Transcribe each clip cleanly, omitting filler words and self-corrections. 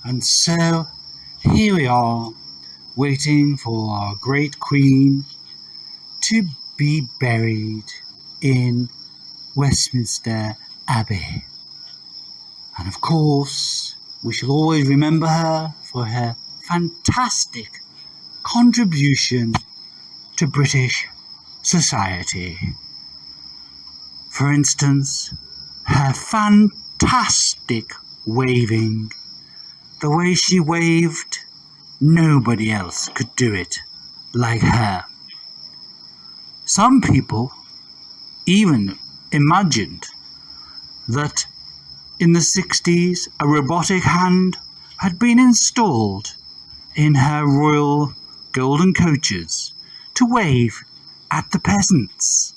And so here we are, waiting for our great Queen to be buried in Westminster Abbey. And of course, we shall always remember her for her fantastic contribution to British society. For instance, her fantastic waving. The way she waved, nobody else could do it like her. Some people even imagined that in the 60s a robotic hand had been installed in her royal golden coaches to wave at the peasants,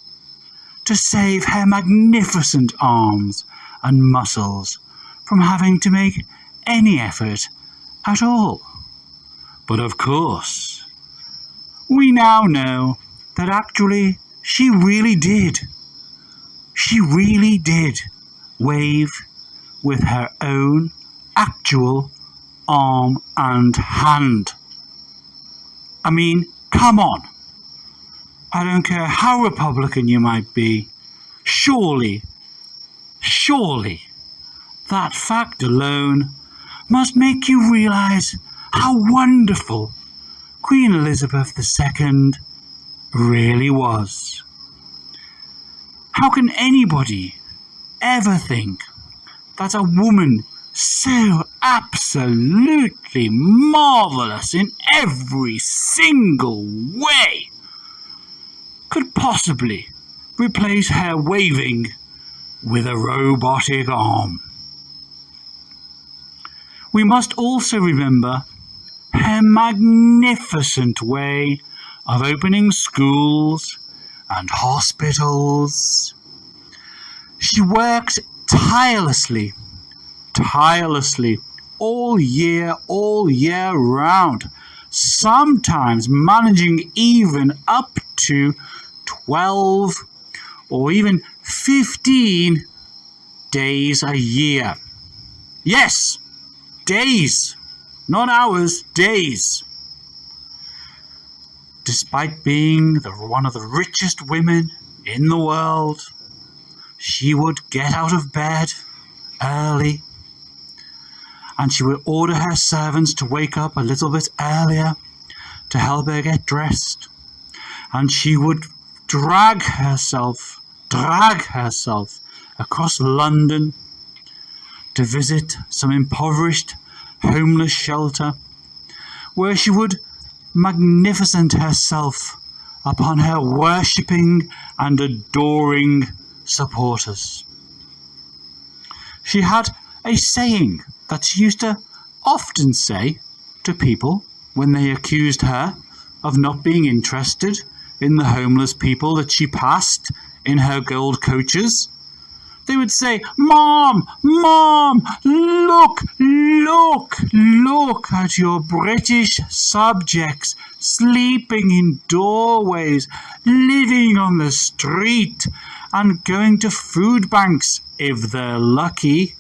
to save her magnificent arms and muscles from having to make any effort at all. But of course, we now know that actually she really did wave with her own actual arm and hand. I mean, come on. I don't care how Republican you might be. Surely, that fact alone must make you realise how wonderful Queen Elizabeth II really was. How can anybody ever think that a woman so absolutely marvellous in every single way could possibly replace her waving with a robotic arm? We must also remember her magnificent way of opening schools and hospitals. She worked tirelessly, all year round, sometimes managing even up to 12 or even 15 days a year. Yes, days, not hours, days. Despite being one of the richest women in the world, she would get out of bed early, and she would order her servants to wake up a little bit earlier to help her get dressed, and she would drag herself across London to visit some impoverished homeless shelter, where she would magnificent herself upon her worshipping and adoring supporters. She had a saying that she used to often say to people when they accused her of not being interested in the homeless people that she passed in her gold coaches. They would say, Mom, look at your British subjects sleeping in doorways, living on the street, and going to food banks if they're lucky.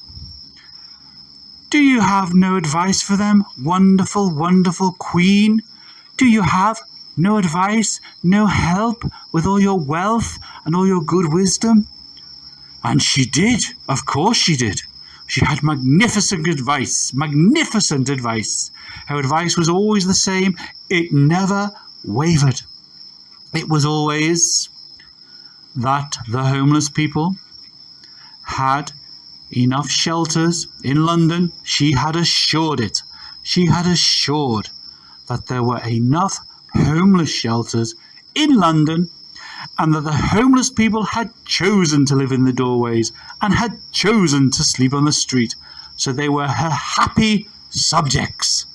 Do you have no advice for them, wonderful, wonderful Queen? Do you have no advice, no help with all your wealth and all your good wisdom? And she did. Of course she did. She had magnificent advice. Her advice was always the same. It never wavered. It was always that the homeless people had enough shelters in London. She had assured it. She had assured that there were enough homeless shelters in London, and that the homeless people had chosen to live in the doorways and had chosen to sleep on the street. So they were her happy subjects.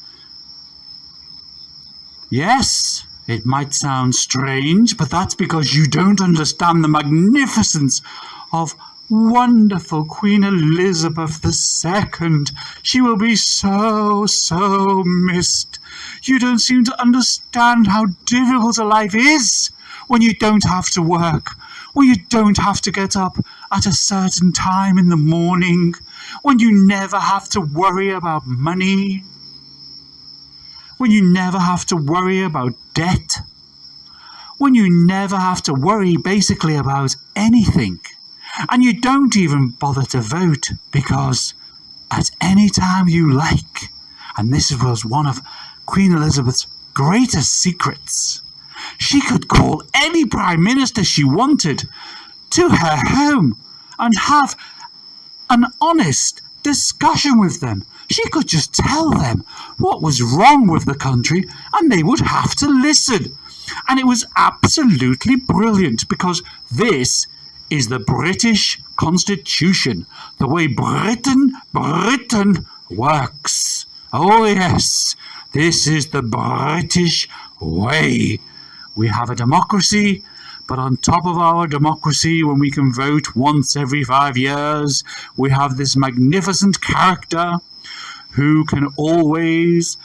Yes, it might sound strange, but that's because you don't understand the magnificence of wonderful Queen Elizabeth II. She will be so missed. You don't seem to understand how difficult a life is when you don't have to work, when you don't have to get up at a certain time in the morning, when you never have to worry about money, when you never have to worry about debt, when you never have to worry basically about anything, and you don't even bother to vote because at any time you like, and this was one of Queen Elizabeth's greatest secrets, she could call any Prime Minister she wanted to her home and have an honest discussion with them. She could just tell them what was wrong with the country and they would have to listen. And it was absolutely brilliant because this is the British Constitution, the way Britain works. Oh yes, this is the British way. We have a democracy, but on top of our democracy, when we can vote once every 5 years, we have this magnificent character who can always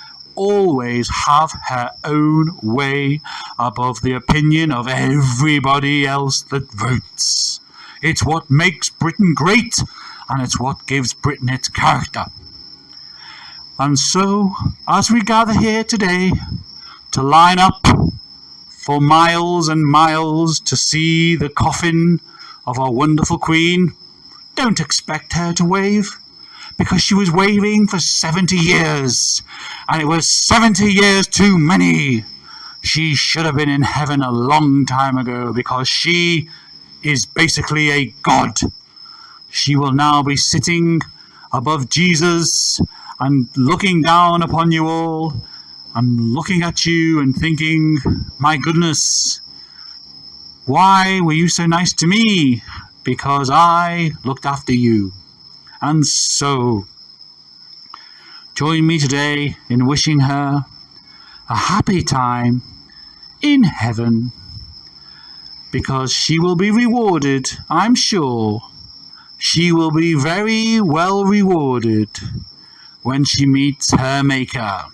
have her own way above the opinion of everybody else that votes. It's what makes Britain great, and it's what gives Britain its character. And so, as we gather here today to line up for miles and miles to see the coffin of our wonderful Queen, don't expect her to wave, because she was waving for 70 years, and it was 70 years too many. She should have been in heaven a long time ago, because she is basically a god. She will now be sitting above Jesus and looking down upon you all, and looking at you and thinking, my goodness, why were you so nice to me? Because I looked after you. And so, join me today in wishing her a happy time in heaven, because she will be rewarded, I'm sure. She will be very well rewarded when she meets her Maker.